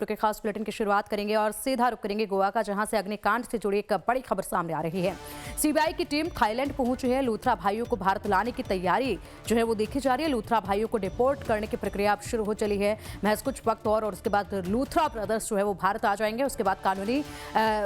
खबरों के खास बुलेटिन की शुरुआत करेंगे और सीधा रुख करेंगे गोवा का, जहां से अग्निकांड से जुड़ी एक बड़ी खबर सामने आ रही है। सीबीआई की टीम थाईलैंड पहुंची है। लूथरा भाइयों को भारत लाने की तैयारी जो है वो देखी जा रही है। लूथरा भाइयों को डिपोर्ट करने की प्रक्रिया अब शुरू हो चली है। महज कुछ वक्त और उसके बाद लूथरा ब्रदर्स जो है वो भारत आ जाएंगे। उसके बाद कानूनी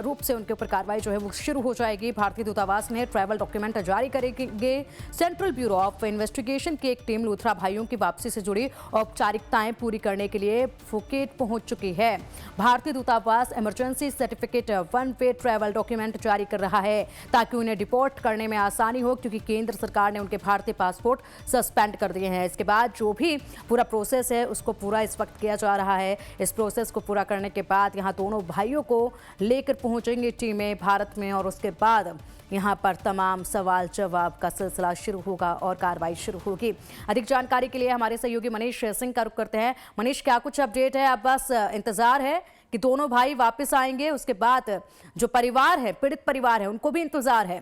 रूप से उनके ऊपर कार्रवाई जो है वो शुरू हो जाएगी। भारतीय दूतावास ने ट्रैवल डॉक्यूमेंट जारी करेंगे। सेंट्रल ब्यूरो ऑफ इन्वेस्टिगेशन की एक टीम लूथरा भाइयों की वापसी से जुड़ी औपचारिकताएं पूरी करने के लिए फुकेट पहुंच चुकी है। भारतीय दूतावास emergency certificate one way travel document जारी कर रहा है ताकि उन्हें डिपोर्ट करने में आसानी हो, क्योंकि केंद्र सरकार ने उनके भारतीय पासपोर्ट सस्पेंड कर दिए हैं। इसके बाद जो भी पूरा प्रोसेस है उसको पूरा इस वक्त किया जा रहा है। इस प्रोसेस को पूरा करने के बाद यहां दोनों भाइयों को लेकर पहुंचेंगी टीमें भारत में और उसके बाद यहां पर तमाम सवाल जवाब का सिलसिला शुरू होगा और कार्रवाई शुरू होगी। अधिक जानकारी के लिए हमारे सहयोगी मनीष सिंह का रुख करते हैं। मनीष, क्या कुछ अपडेट है? अब बस इंतजार है कि दोनों भाई वापस आएंगे, उसके बाद जो परिवार है, पीड़ित परिवार है, उनको भी इंतजार है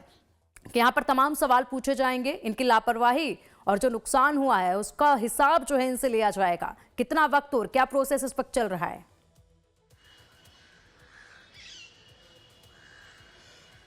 कि यहाँ पर तमाम सवाल पूछे जाएंगे। इनकी लापरवाही और जो नुकसान हुआ है उसका हिसाब जो है इनसे लिया जाएगा। कितना वक्त और क्या प्रोसेस इस वक्त चल रहा है?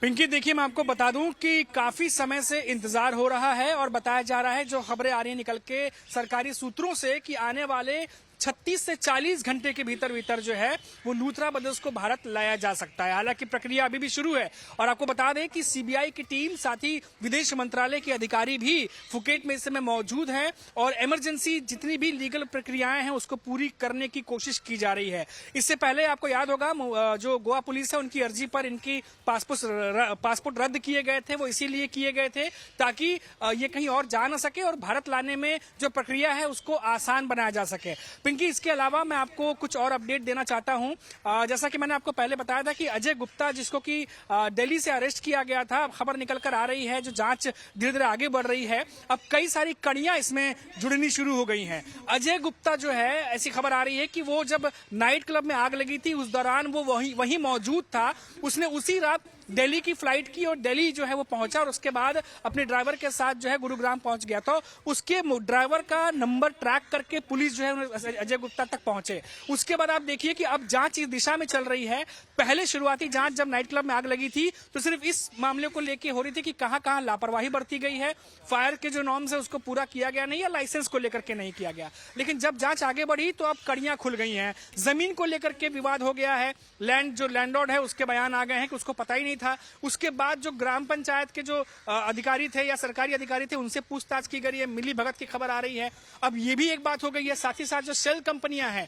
पिंकी, देखिए, मैं आपको बता दूं कि काफी समय से इंतजार हो रहा है और बताया जा रहा है, जो खबरें आ रही हैं निकल के सरकारी सूत्रों से, कि आने वाले 36 से 40 घंटे के भीतर भीतर जो है वो लूथरा ब्रदर्स को भारत लाया जा सकता है। हालांकि प्रक्रिया अभी भी शुरू है। और आपको बता दें कि सीबीआई की टीम, साथ ही विदेश मंत्रालय के अधिकारी भी फुकेट में इस समय मौजूद हैं और इमरजेंसी जितनी भी लीगल प्रक्रियाएं हैं उसको पूरी करने की कोशिश की जा रही है। इससे पहले आपको याद होगा, जो गोवा पुलिस है उनकी अर्जी पर इनकी पासपोर्ट रद्द किए गए थे। वो इसीलिए किए गए थे ताकि ये कहीं और जा न सके और भारत लाने में जो प्रक्रिया है उसको आसान बनाया जा सके। पिंकी, इसके अलावा मैं आपको कुछ और अपडेट देना चाहता हूं। जैसा कि मैंने आपको पहले बताया था कि अजय गुप्ता, जिसको कि दिल्ली से अरेस्ट किया गया था, अब खबर निकल कर आ रही है, जो जांच धीरे धीरे आगे बढ़ रही है, अब कई सारी कड़ियां इसमें जुड़नी शुरू हो गई हैं। अजय गुप्ता जो है, ऐसी खबर आ रही है कि वो जब नाइट क्लब में आग लगी थी उस दौरान वो वहीं मौजूद था। उसने उसी रात दिल्ली की फ्लाइट की और दिल्ली जो है वो पहुंचा और उसके बाद अपने ड्राइवर के साथ जो है गुरुग्राम पहुंच गया। तो उसके ड्राइवर का नंबर ट्रैक करके पुलिस जो है अजय गुप्ता तक पहुंचे। उसके बाद आप देखिए कि अब जांच इस दिशा में चल रही है। पहले शुरुआती जांच जब नाइट क्लब में आग लगी थी तो सिर्फ इस मामले को लेकर हो रही थी कि कहां कहां लापरवाही बरती गई है, फायर के जो नॉर्म्स है उसको पूरा किया गया नहीं, या लाइसेंस को लेकर के नहीं किया गया। लेकिन जब जांच आगे बढ़ी तो अब कड़ियां खुल गई हैं। जमीन को लेकर के विवाद हो गया है। जो लैंडलॉर्ड है उसके बयान आ गए हैं कि उसको पता ही नहीं था। उसके बाद जो ग्राम पंचायत के जो अधिकारी थे या सरकारी अधिकारी थे उनसे पूछताछ की गई है। मिली भगत की खबर आ रही है। अब ये भी एक बात हो गई है। साथ ही साथ जो शेल कंपनियां हैं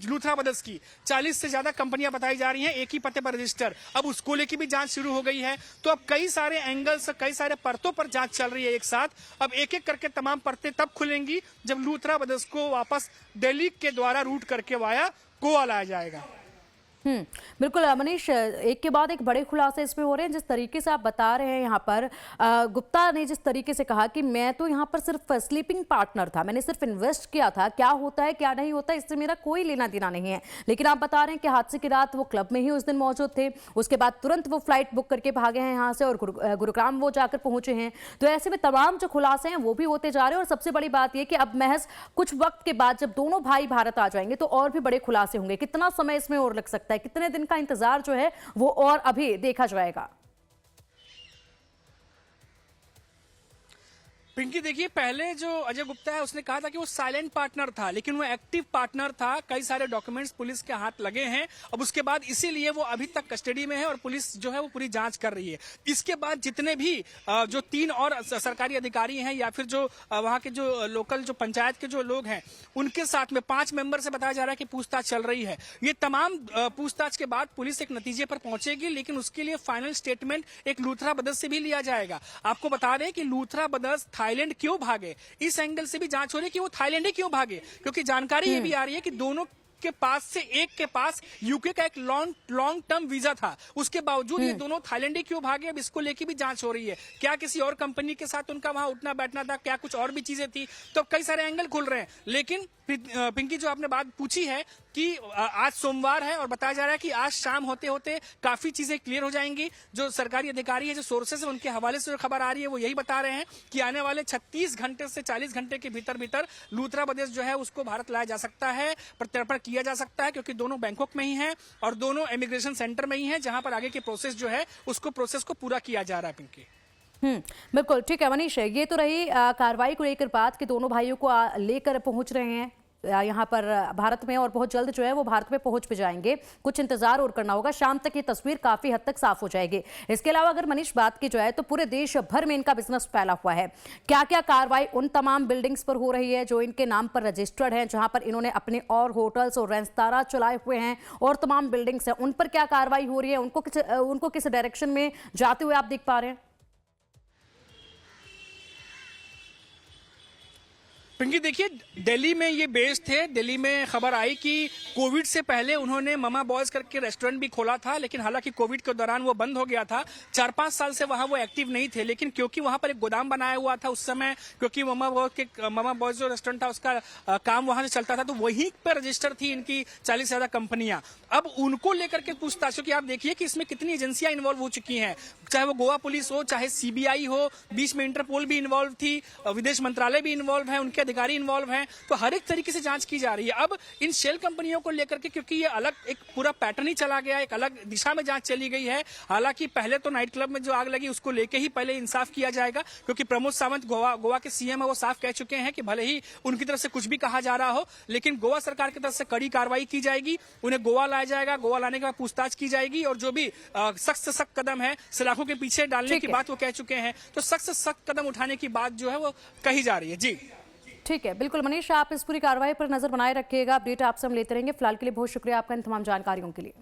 लूथरा ब्रदर्स की, 40 से ज्यादा कंपनियां बताई जा रही हैं, एक ही पते पर रजिस्टर, अब उसको लेकर भी जांच शुरू हो गई है। तो अब कई सारे एंगल्स, कई सारे परतों पर जांच चल रही है एक साथ। अब एक एक करके तमाम परतें तब खुलेंगी जब लूथरा ब्रदर्स को वापस दिल्ली के द्वारा रूट करके वाया गोवा लाया जाएगा। बिल्कुल मनीष, एक के बाद एक बड़े खुलासे इसमें हो रहे हैं। जिस तरीके से आप बता रहे हैं, यहाँ पर गुप्ता ने जिस तरीके से कहा कि मैं तो यहाँ पर सिर्फ स्लीपिंग पार्टनर था, मैंने सिर्फ इन्वेस्ट किया था, क्या होता है क्या नहीं होता इससे मेरा कोई लेना देना नहीं है। लेकिन आप बता रहे हैं कि हादसे की रात वो क्लब में ही उस दिन मौजूद थे। उसके बाद तुरंत वो फ्लाइट बुक करके भागे हैं यहाँ से और गुरुग्राम वो जाकर पहुंचे हैं। तो ऐसे में तमाम जो खुलासे हैं वो भी होते जा रहे हैं। और सबसे बड़ी बात यह कि अब महज कुछ वक्त के बाद जब दोनों भाई भारत आ जाएंगे तो और भी बड़े खुलासे होंगे। कितना समय इसमें और लग सकता है? कितने दिन का इंतजार जो है वो और अभी देखा जाएगा? पिंकी, देखिए, पहले जो अजय गुप्ता है उसने कहा था कि वो साइलेंट पार्टनर था, लेकिन वो एक्टिव पार्टनर था। कई सारे डॉक्यूमेंट्स पुलिस के हाथ लगे हैं। अब उसके बाद इसीलिए वो अभी तक कस्टडी में है और पुलिस जो है वो पूरी जांच कर रही है। इसके बाद जितने भी जो 3 और सरकारी अधिकारी हैं या फिर जो वहां के जो लोकल जो पंचायत के जो लोग हैं उनके साथ में 5 मेंबर से बताया जा रहा है कि पूछताछ चल रही है। ये तमाम पूछताछ के बाद पुलिस एक नतीजे पर पहुंचेगी, लेकिन उसके लिए फाइनल स्टेटमेंट एक लूथरा ब्रदर्स से भी लिया जाएगा। आपको बता दें कि लूथरा ब्रदर्स थाईलैंड क्यों भागे, इस एंगल से भी जांच हो रही है कि वो थाईलैंड ही क्यों भागे, क्योंकि जानकारी ये भी आ रही है कि दोनों के पास से एक के पास यूके का एक लॉन्ग टर्म वीजा था। उसके बावजूद ये दोनों थाईलैंड ही क्यों भागे, अब इसको लेके भी जांच हो रही है। क्या किसी और कंपनी के साथ उनका वहां उठना बैठना था, क्या कुछ और भी चीजें थी, तो कई सारे एंगल खुल रहे हैं। लेकिन पिंकी, जो आपने बात पूछी है कि आज सोमवार है और बताया जा रहा है कि आज शाम होते होते काफी चीजें क्लियर हो जाएंगी। जो सरकारी अधिकारी है, जो सोर्सेस है, उनके हवाले से जो खबर आ रही है वो यही बता रहे हैं कि आने वाले 36 घंटे से 40 घंटे के भीतर भीतर लूथरा प्रदेश जो है उसको भारत लाया जा सकता है, प्रत्यर्पण किया जा सकता है, क्योंकि दोनों बैंकॉक में ही है और दोनों इमिग्रेशन सेंटर में ही है, जहां पर आगे की प्रोसेस जो है उसको प्रोसेस को पूरा किया जा रहा है। पिंकी, बिल्कुल ठीक है मनीष, ये तो रही कार्रवाई को लेकर बात कि दोनों भाइयों को लेकर पहुंच रहे हैं यहाँ पर भारत में और बहुत जल्द जो है वो भारत में पहुंच भी जाएंगे। कुछ इंतजार और करना होगा, शाम तक ये तस्वीर काफी हद तक साफ हो जाएगी। इसके अलावा अगर मनीष बात की जाए तो पूरे देश भर में इनका बिजनेस फैला हुआ है। क्या क्या कार्रवाई उन तमाम बिल्डिंग्स पर हो रही है जो इनके नाम पर रजिस्टर्ड है, जहां पर इन्होंने अपने और होटल्स और रेस्तारा चलाए हुए हैं, और तमाम बिल्डिंग्स हैं, उन पर क्या कार्रवाई हो रही है, उनको किस डायरेक्शन में जाते हुए आप देख पा रहे हैं? पिंकी देखिए, दिल्ली में ये बेस्ड थे। दिल्ली में खबर आई कि कोविड से पहले उन्होंने ममा बॉयज करके रेस्टोरेंट भी खोला था, लेकिन हालांकि कोविड के दौरान वो बंद हो गया था। 4-5 साल से वहां वो एक्टिव नहीं थे, लेकिन क्योंकि वहां पर एक गोदाम बनाया हुआ था उस समय, क्योंकि ममा बॉयज जो रेस्टोरेंट था उसका काम वहां से चलता था, तो वहीं पर रजिस्टर थी इनकी 40 से ज्यादा कंपनियां। अब उनको लेकर के पूछताछ, क्योंकि आप देखिए कि इसमें कितनी एजेंसियां इन्वॉल्व हो चुकी हैं, चाहे वो गोवा पुलिस हो, चाहे सीबीआई हो, बीच में इंटरपोल भी इन्वॉल्व थी, विदेश मंत्रालय भी इन्वॉल्व है, उनके अधिकारी इन्वॉल्व हैं, तो हर एक तरीके से जांच की जा रही है। अब इन शेल कंपनियों को लेकर के, क्योंकि ये अलग एक पूरा पैटर्न ही चला गया, एक अलग दिशा में जांच चली गई है। हालांकि पहले तो नाइट क्लब में जो आग लगी उसको लेके ही पहले इंसाफ किया जाएगा, क्योंकि प्रमोद सावंत गोवा के सीएम है, वो साफ कह चुके हैं कि भले ही उनकी तरफ से कुछ भी कहा जा रहा हो, लेकिन गोवा सरकार की तरफ से कड़ी कार्रवाई की जाएगी। उन्हें गोवा लाया जाएगा, गोवा लाने के बाद पूछताछ की जाएगी, और जो भी सख्त से सख्त कदम है सलाखों के पीछे डालने की बात वो कह चुके हैं, तो सख्त से सख्त कदम उठाने की बात जो है वो कही जा रही है। जी ठीक है, बिल्कुल मनीष, आप इस पूरी कार्रवाई पर नजर बनाए रखिएगा। अपडेट आपसे हम लेते रहेंगे। फिलहाल के लिए बहुत शुक्रिया आपका इन तमाम जानकारियों के लिए।